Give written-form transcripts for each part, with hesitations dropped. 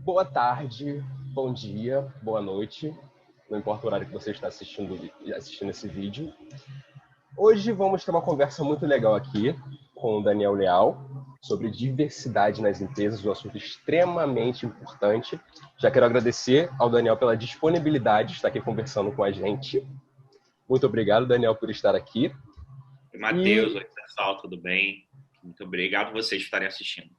Boa tarde, bom dia, boa noite, não importa o horário que você está assistindo esse vídeo. Hoje vamos ter uma conversa muito legal aqui com o Daniel Leal sobre diversidade nas empresas, um assunto extremamente importante. Já quero agradecer ao Daniel pela disponibilidade de estar aqui conversando com a gente. Muito obrigado, Daniel, por estar aqui. Matheus, oi pessoal, tudo bem? Muito obrigado vocês por estarem assistindo.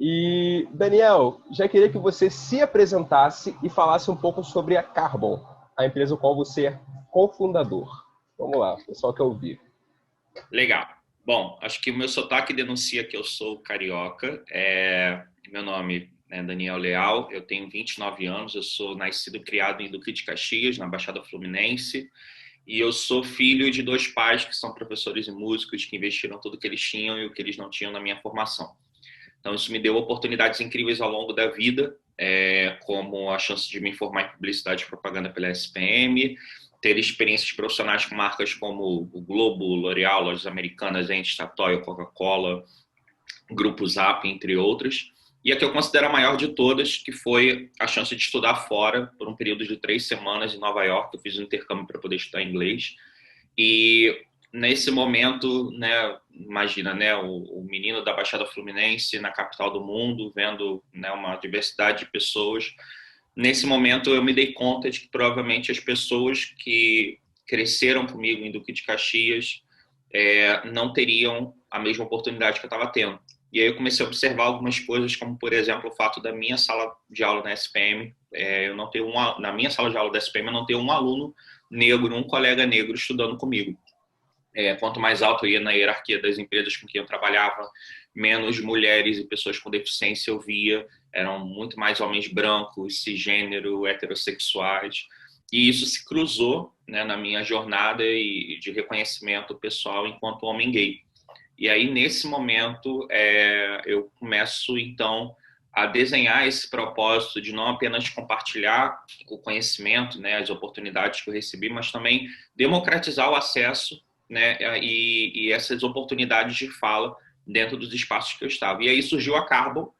E, Daniel, já queria que você se apresentasse e falasse um pouco sobre a Carbon, a empresa com qual você é cofundador. Vamos lá, o pessoal quer ouvir. Legal. Bom, acho que o meu sotaque denuncia que eu sou carioca. Meu nome é Daniel Leal, eu tenho 29 anos, eu sou nascido e criado em Duque de Caxias, na Baixada Fluminense, e eu sou filho de dois pais que são professores e músicos que investiram tudo que eles tinham e o que eles não tinham na minha formação. Então, isso me deu oportunidades incríveis ao longo da vida, como a chance de me formar em publicidade e propaganda pela SPM, ter experiências profissionais com marcas como o Globo, L'Oréal, Lojas Americanas, Ente, Statoil, Coca-Cola, Grupo Zap, entre outras. E a que eu considero a maior de todas, que foi a chance de estudar fora por um período de 3 semanas em Nova York. Eu fiz um intercâmbio para poder estudar inglês. E nesse momento, né, imagina, né, o menino da Baixada Fluminense na capital do mundo, vendo, né, uma diversidade de pessoas. Nesse momento eu me dei conta de que provavelmente as pessoas que cresceram comigo em Duque de Caxias não teriam a mesma oportunidade que eu estava tendo. E aí eu comecei a observar algumas coisas, como, por exemplo, o fato da minha sala de aula na SPM, eu não tenho na minha sala de aula da SPM, eu não tenho um aluno negro, um colega negro estudando comigo. Quanto mais alto eu ia na hierarquia das empresas com quem eu trabalhava, menos mulheres e pessoas com deficiência eu via, eram muito mais homens brancos, cisgênero, heterossexuais, e isso se cruzou, né, na minha jornada de reconhecimento pessoal enquanto homem gay. E aí, nesse momento, eu começo, então, a desenhar esse propósito de não apenas compartilhar o conhecimento, né, as oportunidades que eu recebi, mas também democratizar o acesso, né, e essas oportunidades de fala dentro dos espaços que eu estava. E aí surgiu a Carbon,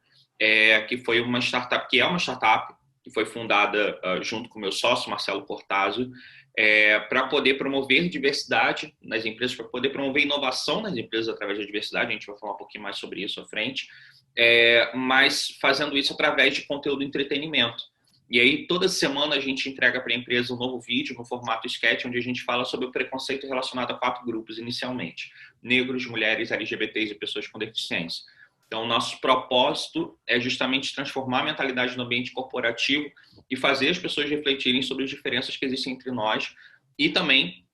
que foi uma startup, que foi fundada junto com o meu sócio, Marcelo Cortazzo, para poder promover diversidade nas empresas, para poder promover inovação nas empresas através da diversidade. A gente vai falar um pouquinho mais sobre isso à frente, mas fazendo isso através de conteúdo de entretenimento. E aí, toda semana, a gente entrega para a empresa um novo vídeo no formato sketch, onde a gente fala sobre o preconceito relacionado a 4 grupos inicialmente: negros, mulheres, LGBTs e pessoas com deficiência. Então, nosso propósito é justamente transformar a mentalidade no ambiente corporativo e fazer as pessoas refletirem sobre as diferenças que existem entre nós e também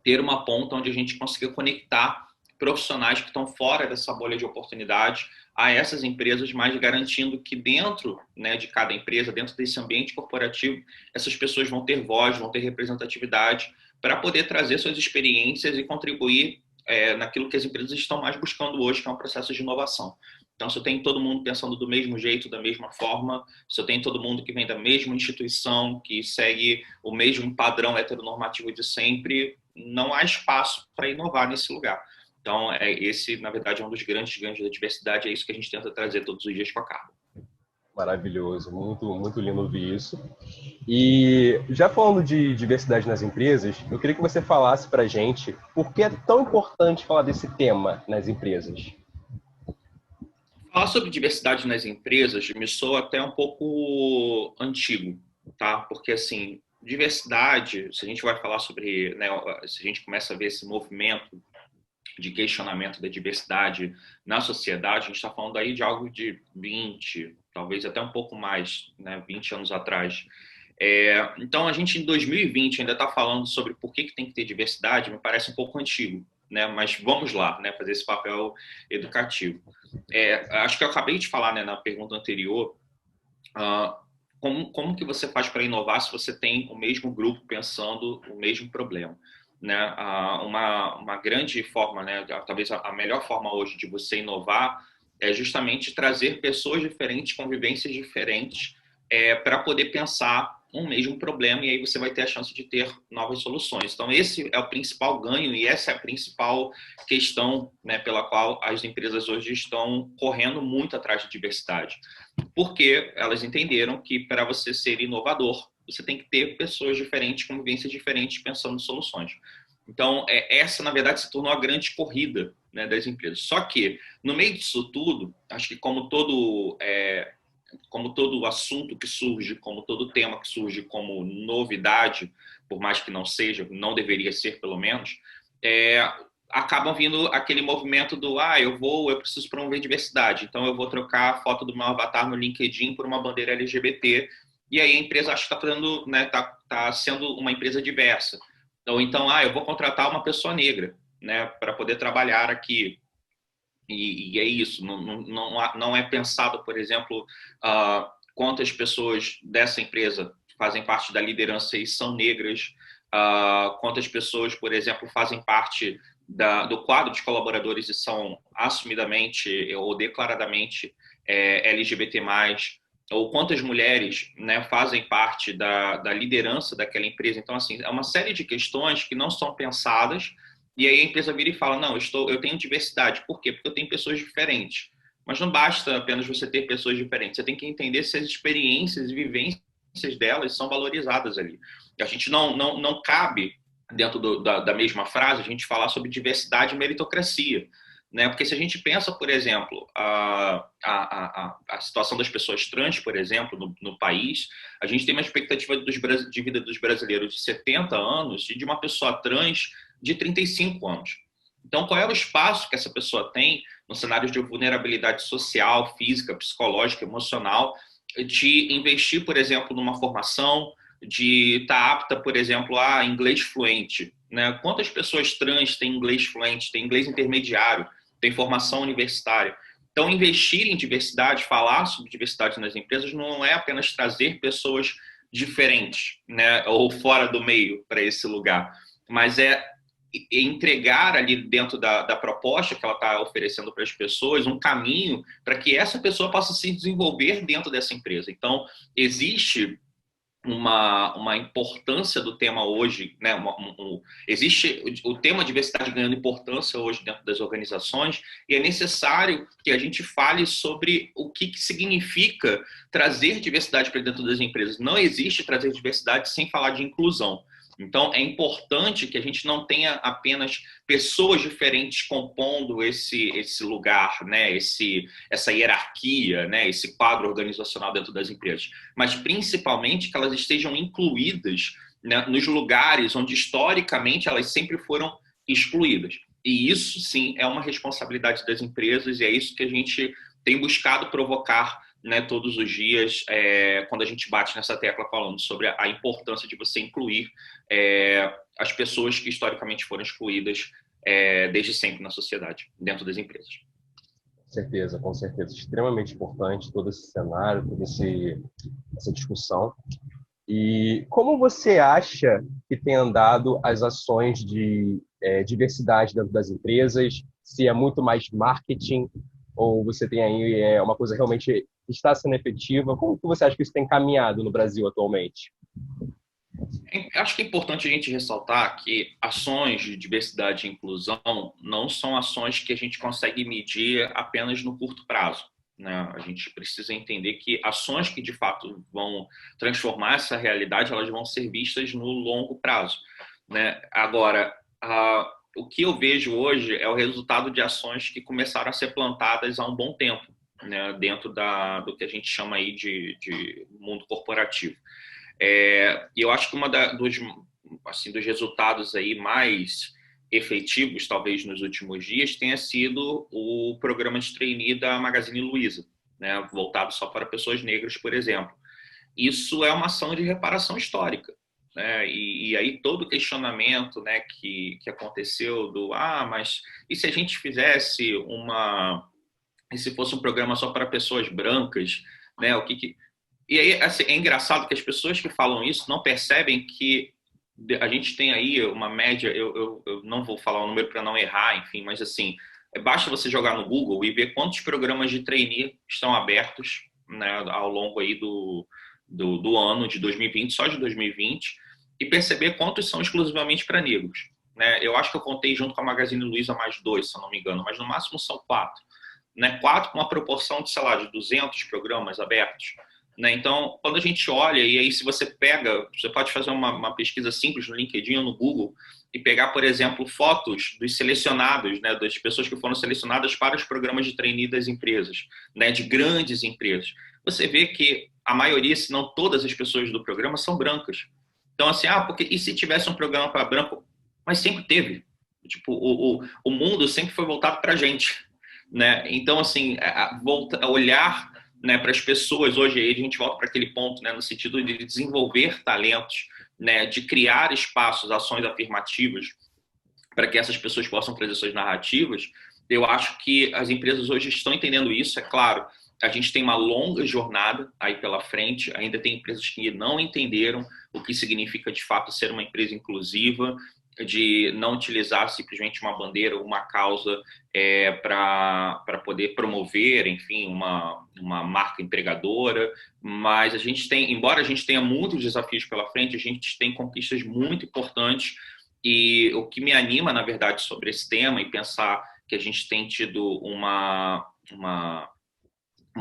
ter uma ponta onde a gente consiga conectar profissionais que estão fora dessa bolha de oportunidade a essas empresas, mas garantindo que dentro, né, de cada empresa, dentro desse ambiente corporativo, essas pessoas vão ter voz, vão ter representatividade para poder trazer suas experiências e contribuir naquilo que as empresas estão mais buscando hoje, que é um processo de inovação. Então, se eu tenho todo mundo pensando do mesmo jeito, da mesma forma, se eu tenho todo mundo que vem da mesma instituição, que segue o mesmo padrão heteronormativo de sempre, não há espaço para inovar nesse lugar. Então, esse, na verdade, é um dos grandes ganhos da diversidade, é isso que a gente tenta trazer todos os dias com a Carbon. Maravilhoso, muito, muito lindo ouvir isso. E já falando de diversidade nas empresas, eu queria que você falasse para a gente por que é tão importante falar desse tema nas empresas. Falar sobre diversidade nas empresas me soa até um pouco antigo, tá? Porque, assim, diversidade, se a gente vai falar sobre, né, se a gente começa a ver esse movimento de questionamento da diversidade na sociedade, a gente está falando aí de algo de 20, talvez até um pouco mais, né, 20 anos atrás. Então, a gente em 2020 ainda está falando sobre por que tem que ter diversidade, me parece um pouco antigo, né? Mas vamos lá, né, fazer esse papel educativo. Acho que eu acabei de falar, né, na pergunta anterior, como que você faz para inovar se você tem o mesmo grupo pensando o mesmo problema? Né? Uma grande forma, né, talvez a melhor forma hoje de você inovar é justamente trazer pessoas diferentes, convivências diferentes, para poder pensar um mesmo problema, e aí você vai ter a chance de ter novas soluções. Então, esse é o principal ganho e essa é a principal questão, né, pela qual as empresas hoje estão correndo muito atrás de diversidade. Porque elas entenderam que para você ser inovador, você tem que ter pessoas diferentes, com vivências diferentes, pensando em soluções. Então, essa, na verdade, se tornou a grande corrida, né, das empresas. Só que, no meio disso tudo, acho que como todo assunto que surge, como todo tema que surge como novidade, por mais que não seja, não deveria ser pelo menos, acabam vindo aquele movimento do eu preciso promover diversidade, então eu vou trocar a foto do meu avatar no LinkedIn por uma bandeira LGBT, e aí a empresa acha que está fazendo, né, tá sendo uma empresa diversa. Ou então, eu vou contratar uma pessoa negra, né, para poder trabalhar aqui. E é isso, não é pensado, por exemplo, quantas pessoas dessa empresa fazem parte da liderança e são negras, quantas pessoas, por exemplo, fazem parte do quadro de colaboradores e são assumidamente ou declaradamente LGBT+, ou quantas mulheres, né, fazem parte da liderança daquela empresa. Então, assim, é uma série de questões que não são pensadas. E aí a empresa vira e fala, não, eu tenho diversidade. Por quê? Porque eu tenho pessoas diferentes. Mas não basta apenas você ter pessoas diferentes. Você tem que entender se as experiências e vivências delas são valorizadas ali. A gente não cabe, dentro da mesma frase, a gente falar sobre diversidade e meritocracia. Né? Porque se a gente pensa, por exemplo, a situação das pessoas trans, por exemplo, no país, a gente tem uma expectativa de vida dos brasileiros de 70 anos e de uma pessoa trans de 35 anos. Então, qual é o espaço que essa pessoa tem no cenário de vulnerabilidade social, física, psicológica, emocional, de investir, por exemplo, numa formação, de estar apta, por exemplo, a inglês fluente? Né? Quantas pessoas trans têm inglês fluente, têm inglês intermediário, têm formação universitária? Então, investir em diversidade, falar sobre diversidade nas empresas, não é apenas trazer pessoas diferentes, né, ou fora do meio para esse lugar, mas é entregar ali dentro da proposta que ela está oferecendo para as pessoas um caminho para que essa pessoa possa se desenvolver dentro dessa empresa. Então, existe uma importância do tema hoje, né? Existe o tema diversidade ganhando importância hoje dentro das organizações e é necessário que a gente fale sobre o que significa trazer diversidade para dentro das empresas. Não existe trazer diversidade sem falar de inclusão. Então, é importante que a gente não tenha apenas pessoas diferentes compondo esse lugar, né? Essa hierarquia, né? Esse quadro organizacional dentro das empresas, mas principalmente que elas estejam incluídas, né, nos lugares onde historicamente elas sempre foram excluídas. E isso, sim, é uma responsabilidade das empresas e é isso que a gente tem buscado provocar, né, todos os dias, quando a gente bate nessa tecla falando sobre a importância de você incluir as pessoas que historicamente foram excluídas desde sempre na sociedade, dentro das empresas. Com certeza. Extremamente importante todo esse cenário, toda essa discussão. E como você acha que tem andado as ações de diversidade dentro das empresas? Se é muito mais marketing ou você tem aí uma coisa realmente que está sendo efetiva? Como que você acha que isso tem caminhado no Brasil atualmente? Acho que é importante a gente ressaltar que ações de diversidade e inclusão não são ações que a gente consegue medir apenas no curto prazo. Né? A gente precisa entender que ações que de fato vão transformar essa realidade, elas vão ser vistas no longo prazo. Né? Agora, o que eu vejo hoje é o resultado de ações que começaram a ser plantadas há um bom tempo, né? Dentro do que a gente chama aí de mundo corporativo. E eu acho que dos resultados aí mais efetivos, talvez nos últimos dias, tenha sido o programa de trainee da Magazine Luiza, né, voltado só para pessoas negras, por exemplo. Isso é uma ação de reparação histórica. Né? E aí todo o questionamento, né, que aconteceu mas e se a gente fizesse e se fosse um programa só para pessoas brancas, né, E aí, assim, é engraçado que as pessoas que falam isso não percebem que a gente tem aí uma média, eu não vou falar o número para não errar, enfim, mas assim, basta você jogar no Google e ver quantos programas de trainee estão abertos, né, ao longo aí do ano de 2020, só de 2020, e perceber quantos são exclusivamente para negros. Né? Eu acho que eu contei junto com a Magazine Luiza mais 2, se eu não me engano, mas no máximo são 4. Né? 4 com uma proporção de, sei lá, de 200 programas abertos. Né? Então, quando a gente olha, e aí se você pega, você pode fazer uma pesquisa simples no LinkedIn ou no Google e pegar, por exemplo, fotos dos selecionados, né, das pessoas que foram selecionadas para os programas de trainee das empresas, né, de grandes empresas. Você vê que a maioria, se não todas as pessoas do programa são brancas. Então, assim, porque e se tivesse um programa para branco? Mas sempre teve. Tipo, o mundo sempre foi voltado para a gente. Né? Então, assim, olhar, né, para as pessoas hoje, aí a gente volta para aquele ponto, né, no sentido de desenvolver talentos, né, de criar espaços, ações afirmativas para que essas pessoas possam trazer suas narrativas. Eu acho que as empresas hoje estão entendendo isso, é claro. A gente tem uma longa jornada aí pela frente, ainda tem empresas que não entenderam o que significa de fato ser uma empresa inclusiva, de não utilizar simplesmente uma bandeira ou uma causa para poder promover, enfim, uma marca empregadora, mas a gente tem, embora a gente tenha muitos desafios pela frente, a gente tem conquistas muito importantes e o que me anima, na verdade, sobre esse tema e pensar que a gente tem tido uma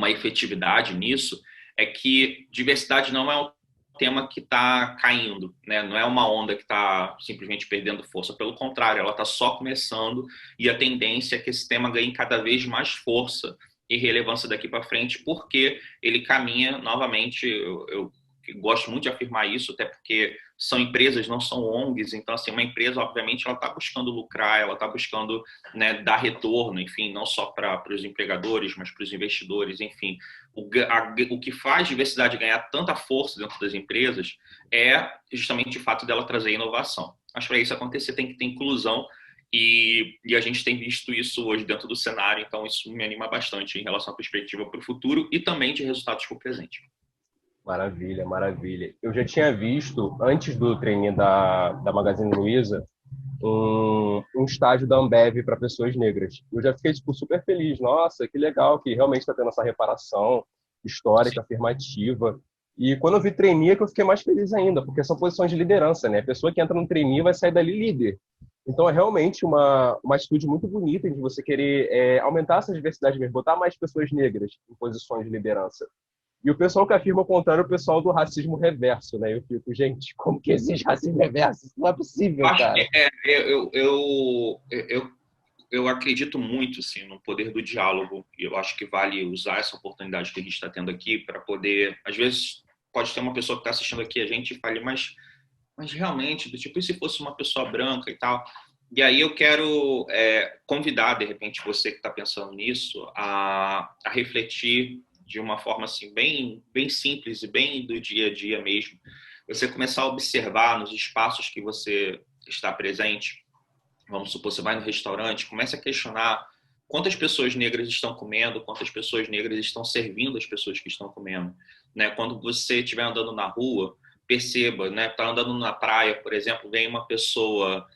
efetividade nisso, é que diversidade não é um tema que está caindo, né? Não é uma onda que está simplesmente perdendo força, pelo contrário, ela está só começando e a tendência é que esse tema ganhe cada vez mais força e relevância daqui para frente, porque ele caminha novamente, eu gosto muito de afirmar isso, até porque são empresas, não são ONGs, então assim, uma empresa, obviamente, ela está buscando lucrar, ela está buscando, né, dar retorno, enfim, não só para os empregadores, mas para os investidores, enfim. O que faz diversidade ganhar tanta força dentro das empresas é justamente o fato dela trazer inovação. Mas para isso acontecer tem que ter inclusão e a gente tem visto isso hoje dentro do cenário, então isso me anima bastante em relação à perspectiva para o futuro e também de resultados para o presente. Maravilha, maravilha. Eu já tinha visto, antes do trainee da Magazine Luiza, um estágio da Ambev para pessoas negras. Eu já fiquei tipo, super feliz. Nossa, que legal que realmente está tendo essa reparação histórica, Sim. afirmativa. E quando eu vi trainee, é que eu fiquei mais feliz ainda, porque são posições de liderança, né? A pessoa que entra no trainee vai sair dali líder. Então, é realmente uma atitude muito bonita de você querer aumentar essa diversidade mesmo, botar mais pessoas negras em posições de liderança. E o pessoal que afirma o contrário é o pessoal do racismo reverso, né? Eu fico, gente, como que existe racismo reverso? Isso não é Eu possível, acho que cara. eu acredito muito assim, no poder do diálogo e eu acho que vale usar essa oportunidade que a gente está tendo aqui para poder, às vezes, pode ter uma pessoa que está assistindo aqui a gente e fale, mas realmente, do tipo, e se fosse uma pessoa branca e tal? E aí eu quero convidar, de repente, você que está pensando nisso, a refletir de uma forma assim, bem, bem simples e bem do dia a dia mesmo. Você começar a observar nos espaços que você está presente. Vamos supor, você vai no restaurante, comece a questionar quantas pessoas negras estão comendo, quantas pessoas negras estão servindo as pessoas que estão comendo. Né? Quando você estiver andando na rua, perceba, né? Tá andando na praia, por exemplo, vem uma pessoa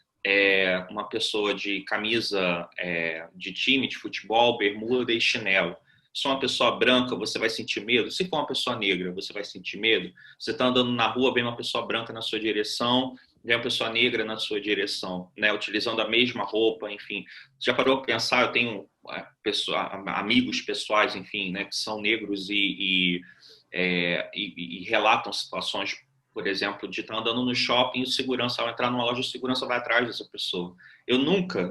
de camisa de time de futebol, bermuda e chinelo. Se é uma pessoa branca, você vai sentir medo. Se for uma pessoa negra, você vai sentir medo. Você está andando na rua, vem uma pessoa branca na sua direção, vem uma pessoa negra na sua direção, né? Utilizando a mesma roupa, enfim. Já parou para pensar? Eu tenho amigos pessoais, enfim, né, que são negros e relatam situações, por exemplo, de estar andando no shopping e o segurança, ao entrar numa loja, o segurança vai atrás dessa pessoa. Eu nunca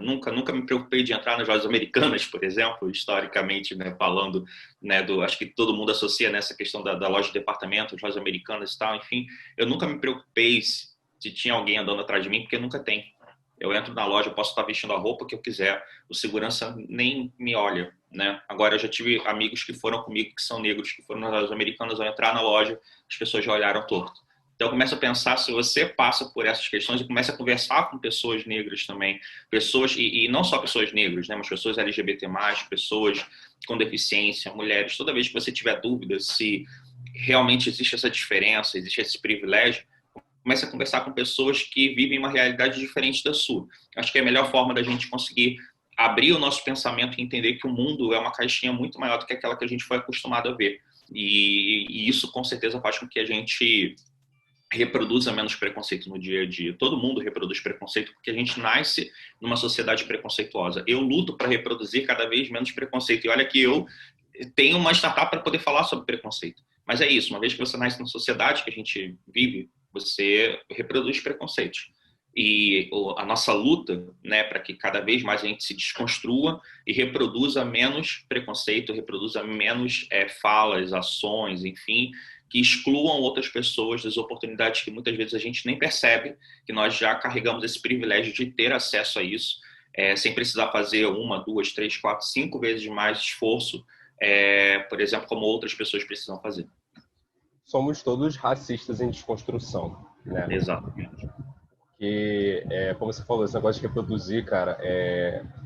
me preocupei de entrar nas lojas americanas, por exemplo, historicamente, né, falando, né, acho que todo mundo associa nessa questão da loja de departamento, lojas americanas e tal, enfim, eu nunca me preocupei se tinha alguém andando atrás de mim, porque nunca tem. Eu entro na loja, eu posso estar vestindo a roupa que eu quiser, o segurança nem me olha, né? Agora, eu já tive amigos que foram comigo, que são negros, que foram nas lojas americanas, ao entrar na loja, as pessoas já olharam torto. Então, começa a pensar, se você passa por essas questões e começa a conversar com pessoas negras também, pessoas, e não só pessoas negras, né, mas pessoas LGBT+, pessoas com deficiência, mulheres, toda vez que você tiver dúvidas se realmente existe essa diferença, existe esse privilégio, comece a conversar com pessoas que vivem uma realidade diferente da sua. Acho que é a melhor forma da gente conseguir abrir o nosso pensamento e entender que o mundo é uma caixinha muito maior do que aquela que a gente foi acostumado a ver. E isso, com certeza, faz com que a gente reproduza menos preconceito no dia a dia. Todo mundo reproduz preconceito porque a gente nasce numa sociedade preconceituosa. Eu luto para reproduzir cada vez menos preconceito. E olha que eu tenho uma startup para poder falar sobre preconceito. Mas é isso, uma vez que você nasce na sociedade que a gente vive, você reproduz preconceitos. E a nossa luta, né, para que cada vez mais a gente se desconstrua e reproduza menos preconceito, reproduza menos falas, ações, enfim, que excluam outras pessoas das oportunidades que muitas vezes a gente nem percebe, que nós já carregamos esse privilégio de ter acesso a isso, sem precisar fazer 1, 2, 3, 4, 5 vezes mais esforço, por exemplo, como outras pessoas precisam fazer. Somos todos racistas em desconstrução, né? Exatamente. Porque, como você falou, esse negócio de reproduzir, cara,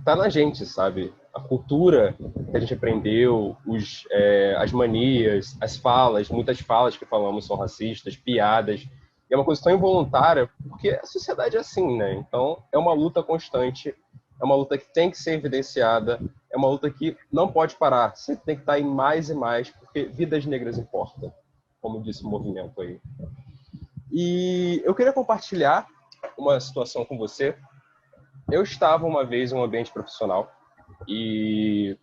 tá na gente, sabe? A cultura que a gente aprendeu, as manias, as falas, muitas falas que falamos são racistas, piadas. E é uma coisa tão involuntária, porque a sociedade é assim, né? Então, é uma luta constante, é uma luta que tem que ser evidenciada, é uma luta que não pode parar. Você tem que estar em mais e mais, porque vidas negras importam, como disse o movimento aí. E eu queria compartilhar uma situação com você. Eu estava uma vez em um ambiente profissional e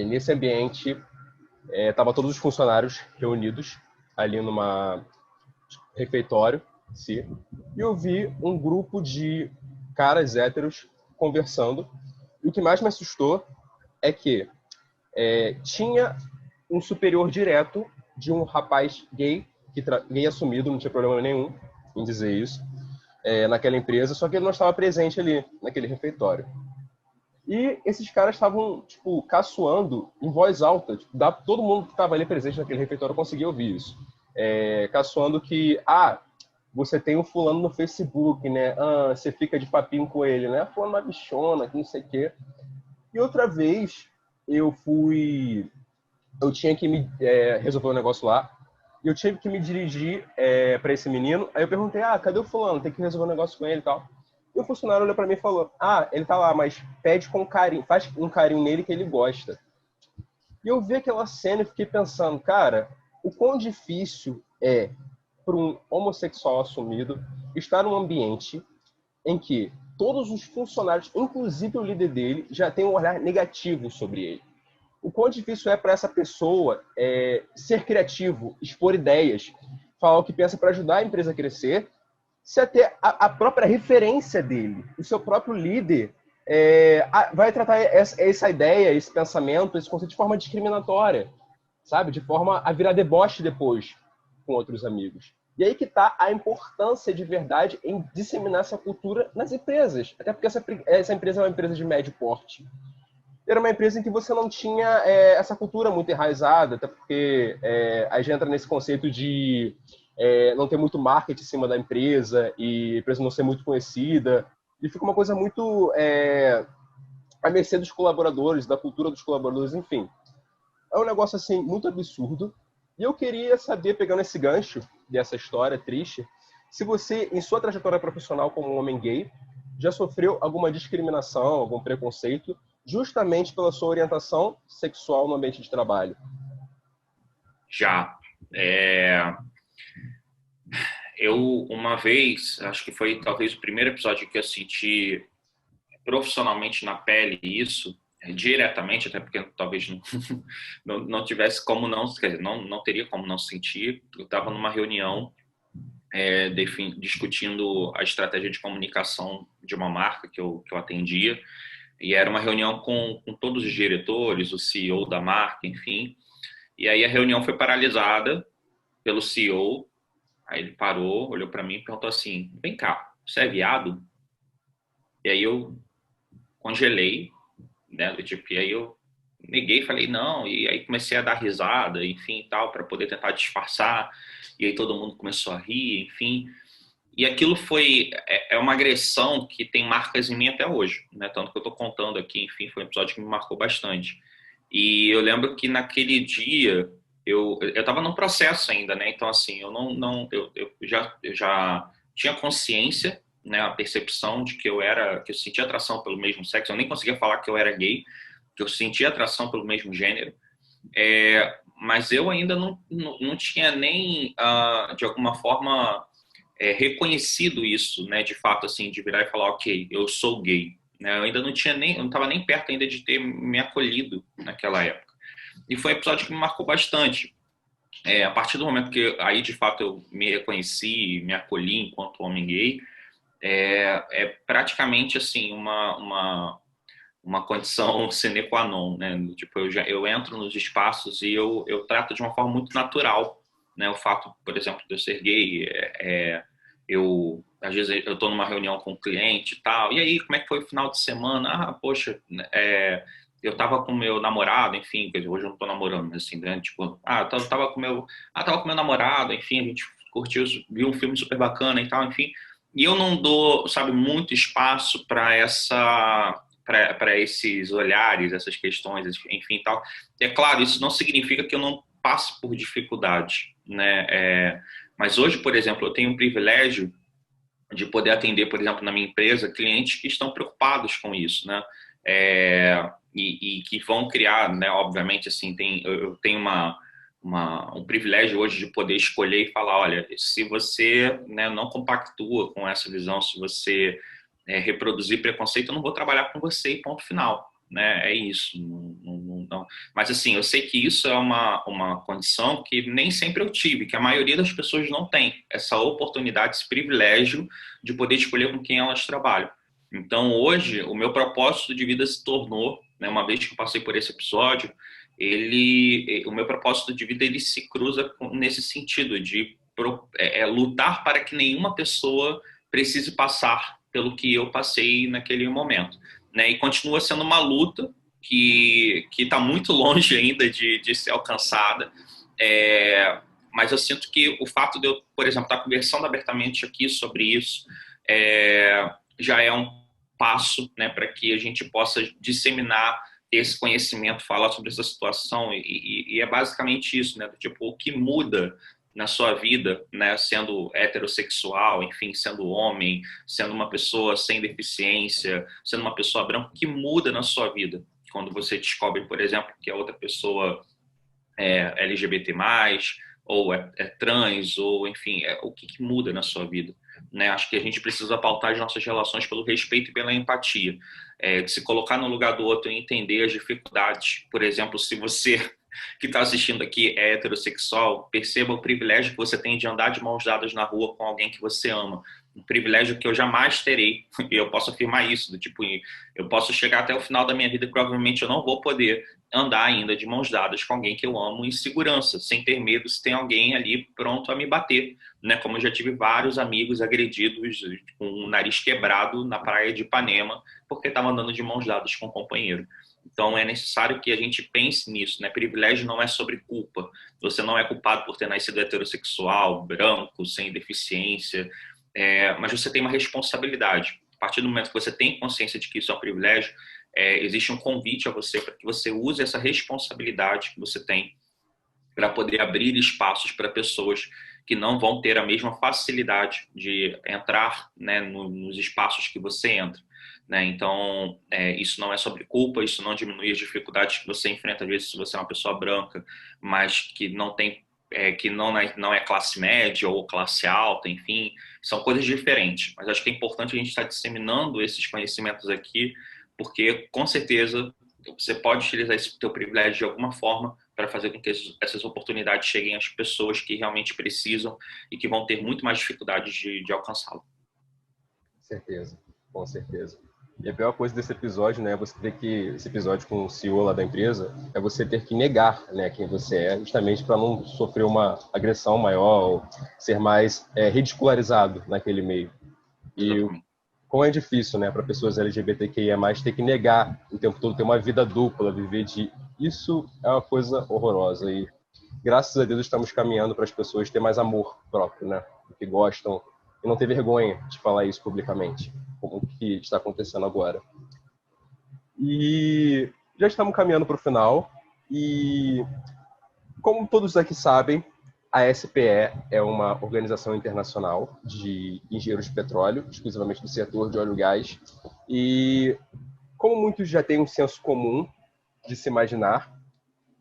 nesse ambiente estavam todos os funcionários reunidos ali numa refeitório, sim, e eu vi um grupo de caras héteros conversando. E o que mais me assustou é que tinha um superior direto de um rapaz gay, gay assumido, não tinha problema nenhum em dizer isso, naquela empresa, só que ele não estava presente ali, naquele refeitório. E esses caras estavam, tipo, caçoando em voz alta. Tipo, todo mundo que estava ali presente naquele refeitório conseguia ouvir isso. Caçoando que, você tem um fulano no Facebook, né? Você fica de papinho com ele, né? Fulano uma bichona, que não sei o quê. E outra vez, eu tinha que resolver um negócio lá, e eu tive que me dirigir para esse menino. Aí eu perguntei, cadê o fulano? Tem que resolver um negócio com ele e tal. E o funcionário olhou para mim e falou, ele tá lá, mas pede com carinho, faz um carinho nele que ele gosta. E eu vi aquela cena e fiquei pensando, cara, o quão difícil é para um homossexual assumido estar num ambiente em que todos os funcionários, inclusive o líder dele, já tem um olhar negativo sobre ele. O quão difícil é para essa pessoa ser criativo, expor ideias, falar o que pensa para ajudar a empresa a crescer, se até a própria referência dele, o seu próprio líder, vai tratar essa ideia, esse pensamento, esse conceito de forma discriminatória, sabe? De forma a virar deboche depois com outros amigos. E aí que está a importância de verdade em disseminar essa cultura nas empresas. Até porque essa empresa é uma empresa de médio porte. Era uma empresa em que você não tinha essa cultura muito enraizada, até porque a gente entra nesse conceito de não ter muito marketing em cima da empresa e a empresa não ser muito conhecida. E fica uma coisa muito à mercê dos colaboradores, da cultura dos colaboradores, enfim. É um negócio assim muito absurdo. E eu queria saber, pegando esse gancho dessa história triste, se você, em sua trajetória profissional como um homem gay, já sofreu alguma discriminação, algum preconceito, justamente pela sua orientação sexual no ambiente de trabalho. Já. Eu, uma vez, acho que foi talvez o primeiro episódio que eu senti profissionalmente na pele isso, diretamente, até porque talvez não tivesse como não, quer dizer, não teria como não sentir. Eu estava numa reunião discutindo a estratégia de comunicação de uma marca que eu atendia, e era uma reunião com todos os diretores, o CEO da marca, enfim. E aí a reunião foi paralisada pelo CEO. Aí ele parou, olhou para mim e perguntou assim: vem cá, você é viado? E aí eu congelei, né? E aí eu neguei, falei não. E aí comecei a dar risada, enfim, tal, para poder tentar disfarçar. E aí todo mundo começou a rir, enfim. E aquilo é uma agressão que tem marcas em mim até hoje, né? Tanto que eu estou contando aqui, enfim, foi um episódio que me marcou bastante. E eu lembro que naquele dia eu estava num processo ainda, né? Então assim, eu já tinha consciência, né? A percepção de que eu sentia atração pelo mesmo sexo. Eu nem conseguia falar que eu era gay, que eu sentia atração pelo mesmo gênero. mas eu ainda não tinha nem, de alguma forma, reconhecido isso, né, de fato, assim, de virar e falar, ok, eu sou gay. Né? Eu ainda não tinha nem, eu não estava nem perto ainda de ter me acolhido naquela época. E foi um episódio que me marcou bastante. A partir do momento que aí, de fato, eu me reconheci, me acolhi enquanto homem gay, praticamente, assim, uma condição sine qua non, né? Tipo, eu entro nos espaços e eu trato de uma forma muito natural, né? O fato, por exemplo, de eu ser gay, às vezes eu estou numa reunião com um cliente e tal, e aí, como é que foi o final de semana? Ah, poxa, eu tava com meu namorado, enfim, quer dizer, hoje eu não tô namorando, mas assim, né? Tipo, tava com meu namorado, enfim, a gente curtiu, viu um filme super bacana e tal, enfim, e eu não dou, sabe, muito espaço para esses olhares, essas questões, enfim, tal. É claro, isso não significa que eu não passe por dificuldade, né? Mas hoje, por exemplo, eu tenho o privilégio de poder atender, por exemplo, na minha empresa, clientes que estão preocupados com isso, né? E que vão criar, né? Obviamente, assim, eu tenho um privilégio hoje de poder escolher e falar, olha, se você, né, não compactua com essa visão, se você reproduzir preconceito, eu não vou trabalhar com você e ponto final, né? É isso. Não. Mas assim, eu sei que isso é uma condição que nem sempre eu tive, que a maioria das pessoas não tem essa oportunidade, esse privilégio de poder escolher com quem elas trabalham. Então, hoje, o meu propósito de vida se tornou, né, uma vez que eu passei por esse episódio, o meu propósito de vida ele se cruza nesse sentido de lutar para que nenhuma pessoa precise passar pelo que eu passei naquele momento, né? E continua sendo uma luta que está muito longe ainda de ser alcançada, mas eu sinto que o fato de eu, por exemplo, estar conversando abertamente aqui sobre isso já é um passo, né, para que a gente possa disseminar esse conhecimento, falar sobre essa situação e é basicamente isso, né? Tipo, o que muda na sua vida, né? Sendo heterossexual, enfim, sendo homem, sendo uma pessoa sem deficiência, sendo uma pessoa branca, o que muda na sua vida quando você descobre, por exemplo, que a outra pessoa é LGBT+, ou é trans, ou enfim, o que muda na sua vida. Né? Acho que a gente precisa pautar as nossas relações pelo respeito e pela empatia, de se colocar no lugar do outro e entender as dificuldades. Por exemplo, se você que está assistindo aqui é heterossexual, perceba o privilégio que você tem de andar de mãos dadas na rua com alguém que você ama. Um privilégio que eu jamais terei, e eu posso afirmar isso, do tipo, eu posso chegar até o final da minha vida e provavelmente eu não vou poder andar ainda de mãos dadas com alguém que eu amo em segurança, sem ter medo se tem alguém ali pronto a me bater, né? Como eu já tive vários amigos agredidos com o nariz quebrado na praia de Ipanema porque estava andando de mãos dadas com um companheiro. Então é necessário que a gente pense nisso, né? Privilégio não é sobre culpa. Você não é culpado por ter nascido heterossexual, branco, sem deficiência, mas você tem uma responsabilidade. A partir do momento que você tem consciência de que isso é um privilégio, existe um convite a você para que você use essa responsabilidade que você tem para poder abrir espaços para pessoas que não vão ter a mesma facilidade de entrar, né, nos espaços que você entra. Né? Então, isso não é sobre culpa, isso não diminui as dificuldades que você enfrenta, às vezes, se você é uma pessoa branca, mas que não tem, que não é classe média ou classe alta, enfim, são coisas diferentes. Mas acho que é importante a gente estar disseminando esses conhecimentos aqui, porque, com certeza, você pode utilizar esse teu privilégio de alguma forma para fazer com que essas oportunidades cheguem às pessoas que realmente precisam e que vão ter muito mais dificuldade de alcançá-lo. Certeza, com certeza. E a pior coisa desse episódio, né, é você ter que, esse episódio com o CEO lá da empresa, é você ter que negar, né, quem você é, justamente para não sofrer uma agressão maior ou ser mais ridicularizado naquele meio. E como é difícil, né, para pessoas LGBTQIA+, ter que negar o tempo todo, ter uma vida dupla, viver de... Isso é uma coisa horrorosa e graças a Deus estamos caminhando para as pessoas ter mais amor próprio, né, que gostam e não ter vergonha de falar isso publicamente, como o que está acontecendo agora. E já estamos caminhando para o final e, como todos aqui sabem, a SPE é uma organização internacional de engenheiros de petróleo, exclusivamente do setor de óleo e gás. E, como muitos já têm um senso comum de se imaginar,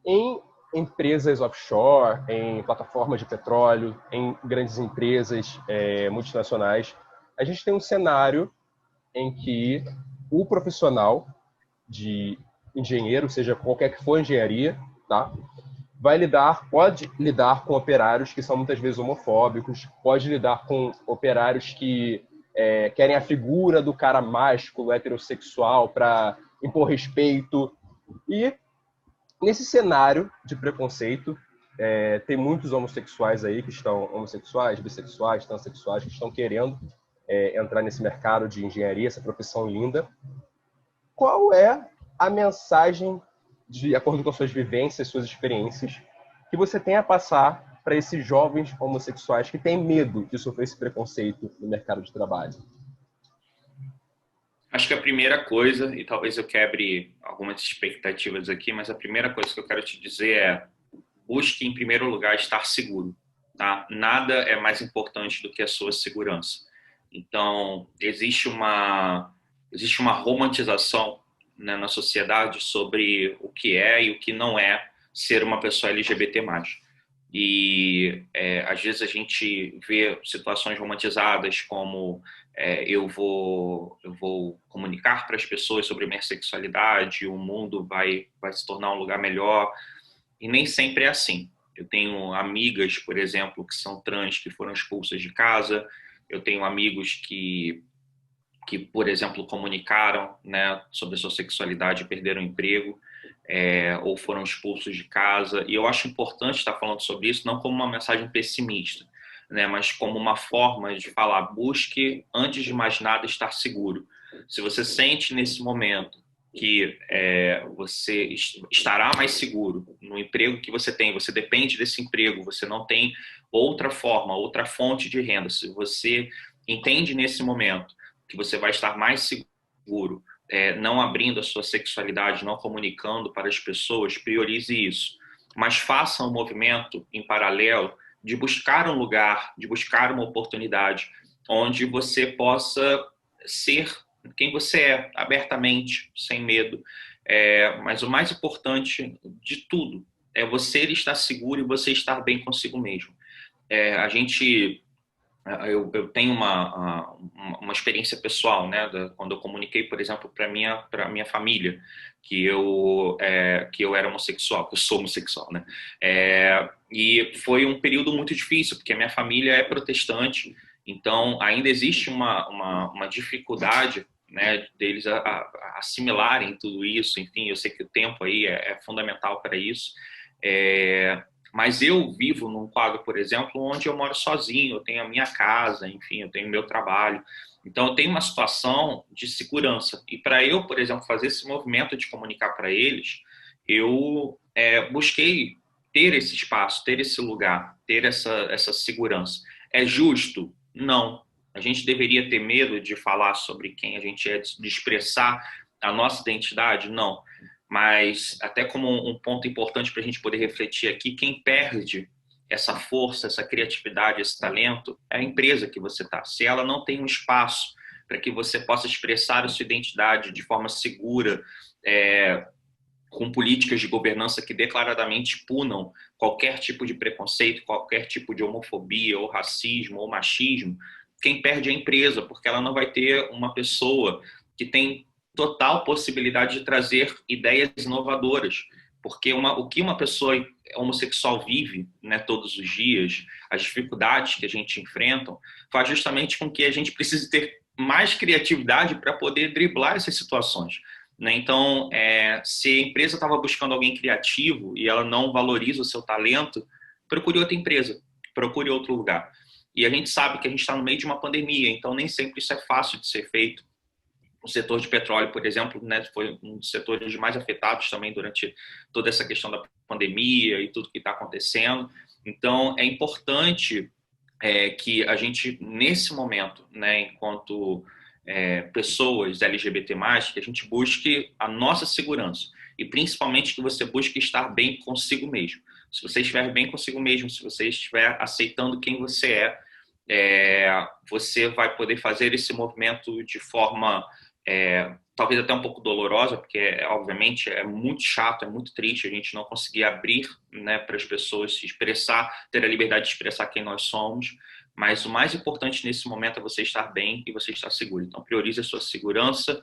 em empresas offshore, em plataformas de petróleo, em grandes empresas multinacionais, a gente tem um cenário em que o profissional de engenheiro, seja qualquer que for a engenharia, tá? Pode lidar com operários que são muitas vezes homofóbicos, pode lidar com operários que querem a figura do cara másculo, heterossexual, para impor respeito. E nesse cenário de preconceito, tem muitos homossexuais aí que estão homossexuais, bissexuais, transexuais, que estão querendo entrar nesse mercado de engenharia, essa profissão linda. Qual é a mensagem, de acordo com as suas vivências, suas experiências, que você tem a passar para esses jovens homossexuais que têm medo de sofrer esse preconceito no mercado de trabalho? Acho que a primeira coisa, e talvez eu quebre algumas expectativas aqui, mas a primeira coisa que eu quero te dizer é: busque, em primeiro lugar, estar seguro. Tá? Nada é mais importante do que a sua segurança. Então, existe uma romantização, né, na sociedade sobre o que é e o que não é ser uma pessoa LGBT+. E às vezes a gente vê situações romantizadas como eu vou comunicar para as pessoas sobre minha sexualidade, o mundo vai se tornar um lugar melhor. E nem sempre é assim. Eu tenho amigas, por exemplo, que são trans, que foram expulsas de casa. Eu tenho amigos que por exemplo, comunicaram, né, sobre a sua sexualidade e perderam o emprego, ou foram expulsos de casa. E eu acho importante estar falando sobre isso, não como uma mensagem pessimista, né, mas como uma forma de falar: busque, antes de mais nada, estar seguro. Se você sente nesse momento que você estará mais seguro no emprego que você tem, você depende desse emprego, você não tem outra forma, outra fonte de renda, se você entende nesse momento que você vai estar mais seguro, não abrindo a sua sexualidade, não comunicando para as pessoas, priorize isso. Mas faça um movimento em paralelo de buscar um lugar, de buscar uma oportunidade onde você possa ser quem você é, abertamente, sem medo. Mas o mais importante de tudo é você estar seguro e você estar bem consigo mesmo. Eu tenho uma experiência pessoal, né? Quando eu comuniquei, por exemplo, para minha família que eu era homossexual, que eu sou homossexual, né? E foi um período muito difícil, porque a minha família é protestante, então ainda existe uma dificuldade, né, deles assimilarem tudo isso. Enfim, eu sei que o tempo aí é fundamental para isso. Mas eu vivo num quadro, por exemplo, onde eu moro sozinho, eu tenho a minha casa, enfim, eu tenho o meu trabalho. Então, eu tenho uma situação de segurança. E para eu, por exemplo, fazer esse movimento de comunicar para eles, eu busquei ter esse espaço, ter esse lugar, ter essa segurança. É justo? Não. A gente deveria ter medo de falar sobre quem a gente é, de expressar a nossa identidade? Não. Mas até como um ponto importante para a gente poder refletir aqui, quem perde essa força, essa criatividade, esse talento, é a empresa que você está. Se ela não tem um espaço para que você possa expressar a sua identidade de forma segura, com políticas de governança que declaradamente punam qualquer tipo de preconceito, qualquer tipo de homofobia, ou racismo, ou machismo, quem perde é a empresa, porque ela não vai ter uma pessoa que tem total possibilidade de trazer ideias inovadoras, porque o que uma pessoa homossexual vive, né, todos os dias, as dificuldades que a gente enfrenta, faz justamente com que a gente precise ter mais criatividade para poder driblar essas situações, né? Então, se a empresa estava buscando alguém criativo e ela não valoriza o seu talento, procure outra empresa, procure outro lugar. E a gente sabe que a gente está no meio de uma pandemia, então nem sempre isso é fácil de ser feito. O setor de petróleo, por exemplo, né, foi um dos setores mais afetados também durante toda essa questão da pandemia e tudo que está acontecendo. Então, é importante que a gente, nesse momento, né, enquanto pessoas LGBT+, que a gente busque a nossa segurança e principalmente que você busque estar bem consigo mesmo. Se você estiver bem consigo mesmo, se você estiver aceitando quem você você vai poder fazer esse movimento de forma talvez até um pouco dolorosa, porque obviamente é muito chato, é muito triste a gente não conseguir abrir, né, para as pessoas se expressar, ter a liberdade de expressar quem nós somos. Mas o mais importante nesse momento é você estar bem e você estar seguro. Então, priorize a sua segurança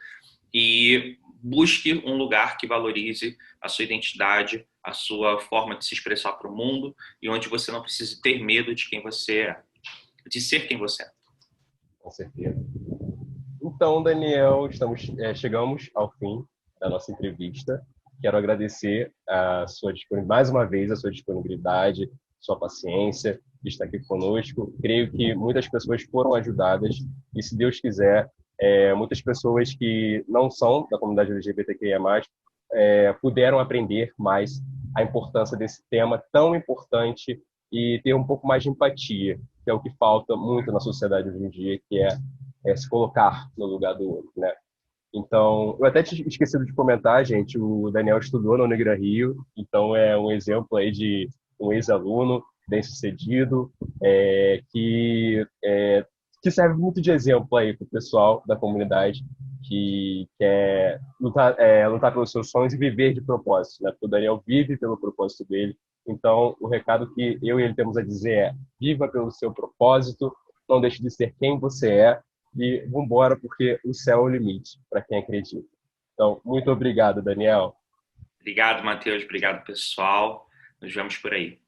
e busque um lugar que valorize a sua identidade, a sua forma de se expressar para o mundo e onde você não precise ter medo de quem você é, de ser quem você é. Com certeza. Então, Daniel, chegamos ao fim da nossa entrevista. Quero agradecer mais uma vez a sua disponibilidade, sua paciência de estar aqui conosco. Creio que muitas pessoas foram ajudadas e, se Deus quiser, muitas pessoas que não são da comunidade LGBTQIA+, puderam aprender mais a importância desse tema tão importante e ter um pouco mais de empatia, que é o que falta muito na sociedade hoje em dia, que é se colocar no lugar do outro, né? Então, eu até tinha esquecido de comentar, gente, o Daniel estudou na Unigra Rio, então é um exemplo aí de um ex-aluno bem-sucedido, que serve muito de exemplo aí para o pessoal da comunidade que quer lutar pelos seus sonhos e viver de propósito, né? Porque o Daniel vive pelo propósito dele. Então, o recado que eu e ele temos a dizer é: viva pelo seu propósito, não deixe de ser quem você é, e vamos embora, porque o céu é o limite para quem acredita. Então, muito obrigado, Daniel. Obrigado, Matheus. Obrigado, pessoal. Nos vemos por aí.